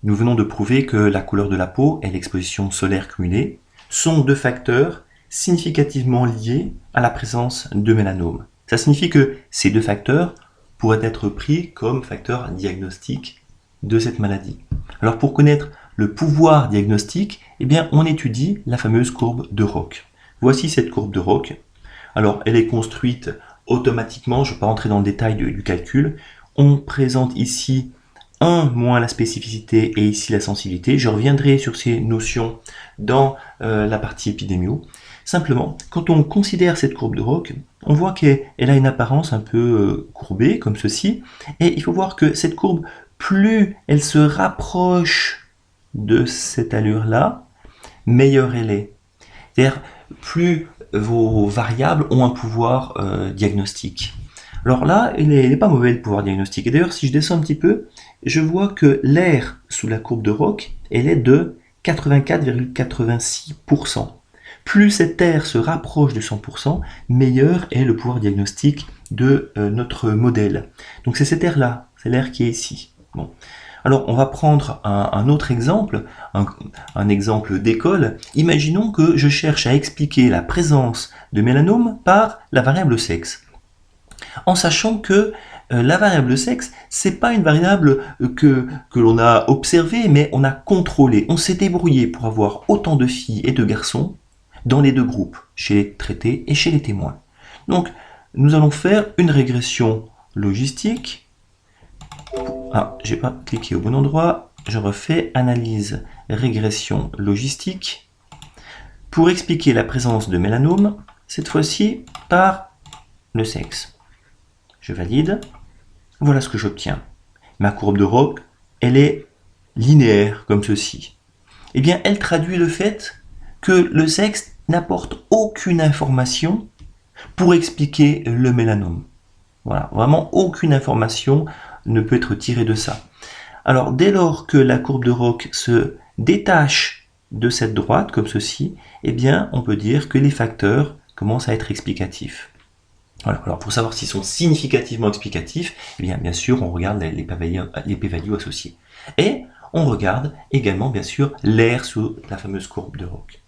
Nous venons de prouver que la couleur de la peau et l'exposition solaire cumulée sont deux facteurs significativement liés à la présence de mélanome. Ça signifie que ces deux facteurs pourraient être pris comme facteurs diagnostiques de cette maladie. Alors pour connaître le pouvoir diagnostique, eh bien on étudie la fameuse courbe de Roch. Voici cette courbe de Roch. Alors elle est construite automatiquement, je ne vais pas rentrer dans le détail du calcul. On présente ici 1 moins la spécificité et ici la sensibilité. Je reviendrai sur ces notions dans la partie épidémio. Simplement, quand on considère cette courbe de Roch, on voit qu'elle a une apparence un peu courbée, comme ceci. Et il faut voir que cette courbe, plus elle se rapproche de cette allure-là, meilleure elle est. C'est-à-dire, plus vos variables ont un pouvoir diagnostique. Alors là, il n'est pas mauvais le pouvoir diagnostique. Et d'ailleurs, si je descends un petit peu, je vois que l'air sous la courbe de Roch, elle est de 84,86%. Plus cet air se rapproche de 100%, meilleur est le pouvoir diagnostique de notre modèle. Donc c'est cet air-là, c'est l'air qui est ici. Bon. Alors on va prendre un autre exemple, un exemple d'école. Imaginons que je cherche à expliquer la présence de mélanome par la variable sexe. En sachant que la variable sexe, c'est pas une variable que l'on a observée, mais on a contrôlé. On s'est débrouillé pour avoir autant de filles et de garçons dans les deux groupes, chez les traités et chez les témoins. Donc, nous allons faire une régression logistique. Ah, j'ai pas cliqué au bon endroit. Je refais analyse régression logistique pour expliquer la présence de mélanome, cette fois-ci par le sexe. Je valide. Voilà ce que j'obtiens. Ma courbe de Roch, elle est linéaire, comme ceci. Eh bien, elle traduit le fait que le sexe n'apporte aucune information pour expliquer le mélanome. Voilà, vraiment aucune information ne peut être tirée de ça. Alors, dès lors que la courbe de Roch se détache de cette droite, comme ceci, eh bien, on peut dire que les facteurs commencent à être explicatifs. Voilà. Alors, pour savoir s'ils sont significativement explicatifs, eh bien sûr, on regarde les p-values associés. Et on regarde également, bien sûr, l'air sous la fameuse courbe de Roch.